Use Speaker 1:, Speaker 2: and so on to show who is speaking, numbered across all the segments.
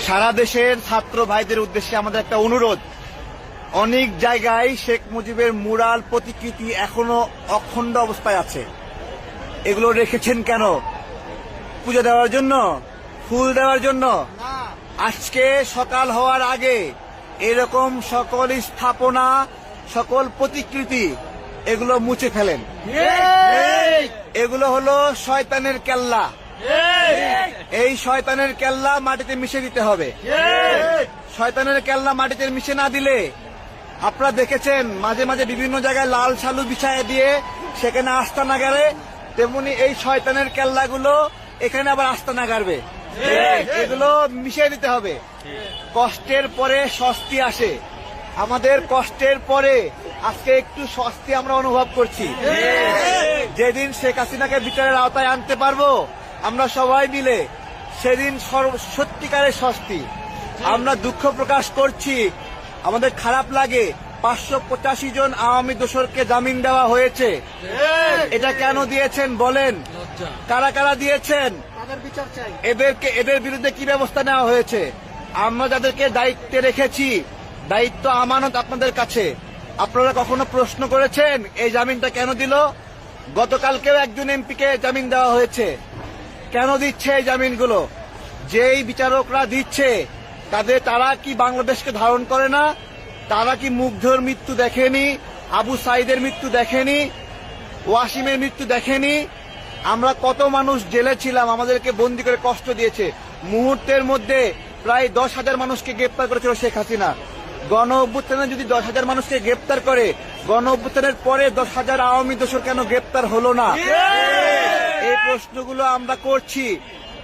Speaker 1: সারা দেশের ছাত্র ভাইদের উদ্দেশ্যে আমাদের একটা অনুরোধ। অনেক জায়গায় শেখ মুজিবের মুরাল প্রতিকৃতি এখনো অখণ্ড অবস্থায় আছে। এগুলো রেখেছেন কেন? পূজা দেওয়ার জন্য? ফুল দেওয়ার জন্য? আজকে সকাল হওয়ার আগে এরকম সকল স্থাপনা, সকল প্রতিকৃতি এগুলো মুছে ফেলেন। এগুলো হলো শয়তানের কেল্লা। এই শয়তানের কেল্লা মাটিতে মিশে দিতে হবে। শয়তানের কেল্লা মাটিতে মিশে না দিলে, আপনারা দেখেছেন মাঝে মাঝে বিভিন্ন জায়গায় লাল শালু বিছায় দিয়ে সেখানে আস্তানা গাড়ে, তেমনি এই শয়তানের কেল্লাগুলো এখানে আবার আস্তানা গাড়বে। এগুলো মিশিয়ে দিতে হবে। কষ্টের পরে স্বস্তি আসে। আমাদের কষ্টের পরে আজকে একটু স্বস্তি আমরা অনুভব করছি। যেদিন শেখ হাসিনাকে বিচারের আওতায় আনতে পারবো আমরা সবাই মিলে, সেদিন সত্যিকারের স্বস্তি। আমরা দুঃখ প্রকাশ করছি, আমাদের খারাপ লাগে 585 জন আওয়ামী দোসরকে জামিন দেওয়া হয়েছে। এটা কেন দিয়েছেন বলেন? কারা কারা দিয়েছেন? এদের বিরুদ্ধে কি ব্যবস্থা নেওয়া হয়েছে? আমরা যাদেরকে দায়িত্বে রেখেছি, দায়িত্ব আমানত আপনাদের কাছে, আপনারা কখনো প্রশ্ন করেছেন এই জামিনটা কেন দিল? গতকালকেও একজন এমপিকে জামিন দেওয়া হয়েছে। কেন দিচ্ছে এই জামিনগুলো? যেই বিচারকরা দিচ্ছে তারা কি বাংলাদেশকে ধারণ করে না? তারা কি মুগ্ধর মৃত্যু দেখেনি? আবু সাইদের মৃত্যু দেখেনি? ওয়াসিমের মৃত্যু দেখেনি? আমরা কত মানুষ জেলে ছিলাম, আমাদেরকে বন্দি করে কষ্ট দিয়েছে। মুহূর্তের মধ্যে প্রায় 10,000 মানুষকে গ্রেপ্তার করেছিল শেখ হাসিনা। গণ অভ্যুত্থানে যদি 10,000 মানুষকে গ্রেপ্তার করে, গণ অভ্যুত্থানের পরে 10,000 আওয়ামী দোসর কেন গ্রেপ্তার হলো না? এই প্রশ্নগুলো আমরা করছি।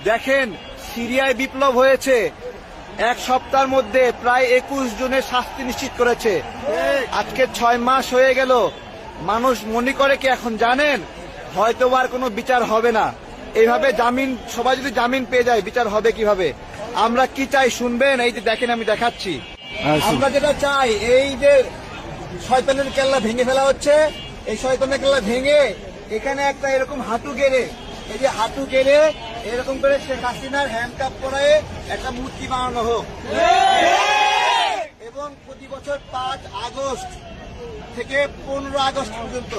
Speaker 1: দেখেন, সিরিয়ায় বিপ্লব হয়েছে, 1 সপ্তাহের মধ্যে প্রায় 21 জনের শাস্তি নিশ্চিত করেছে। আজকে 6 মাস হয়ে গেল। মানুষ মনে করে কি এখন জানেন হয়তো আর কোনো বিচার হবে না। এইভাবে জামিন, সবাই যদি জামিন পেয়ে যায় বিচার হবে কিভাবে? আমরা কি চাই শুনবেন? এই যে দেখেন, আমি দেখাচ্ছি। আমরা যেটা চাই, এই যে শয়তানের কেল্লা ভেঙে ফেলা হচ্ছে, এই শয়তানের কেল্লা ভেঙে এখানে একটা এরকম হাঁটু গেড়ে, এই যে হাঁটু গেড়ে এরকম করে শেখ হাসিনার হ্যান্ডকাপ পরায়ে একটা মূর্তি বানানো হোক। এবং প্রতি বছর 5 আগস্ট থেকে 15 আগস্ট পর্যন্ত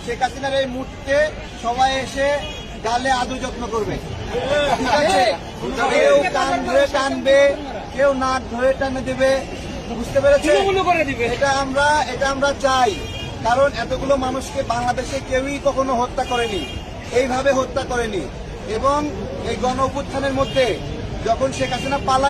Speaker 1: শেখ হাসিনার এই মূর্তিতে সবাই এসে গালে আদর যত্ন করবে। ঠিক আছে? কেউ কান ধরে টানবে, কেউ নাক ধরে টানে দেবে। বুঝতে পেরেছে? এটা আমরা চাই। কারণ এতগুলো মানুষকে বাংলাদেশে কেউই কখনো হত্যা করেনি, এইভাবে হত্যা করেনি। এবং এই গণ অভ্যুত্থানের মধ্যে যখন শেখ হাসিনা পালা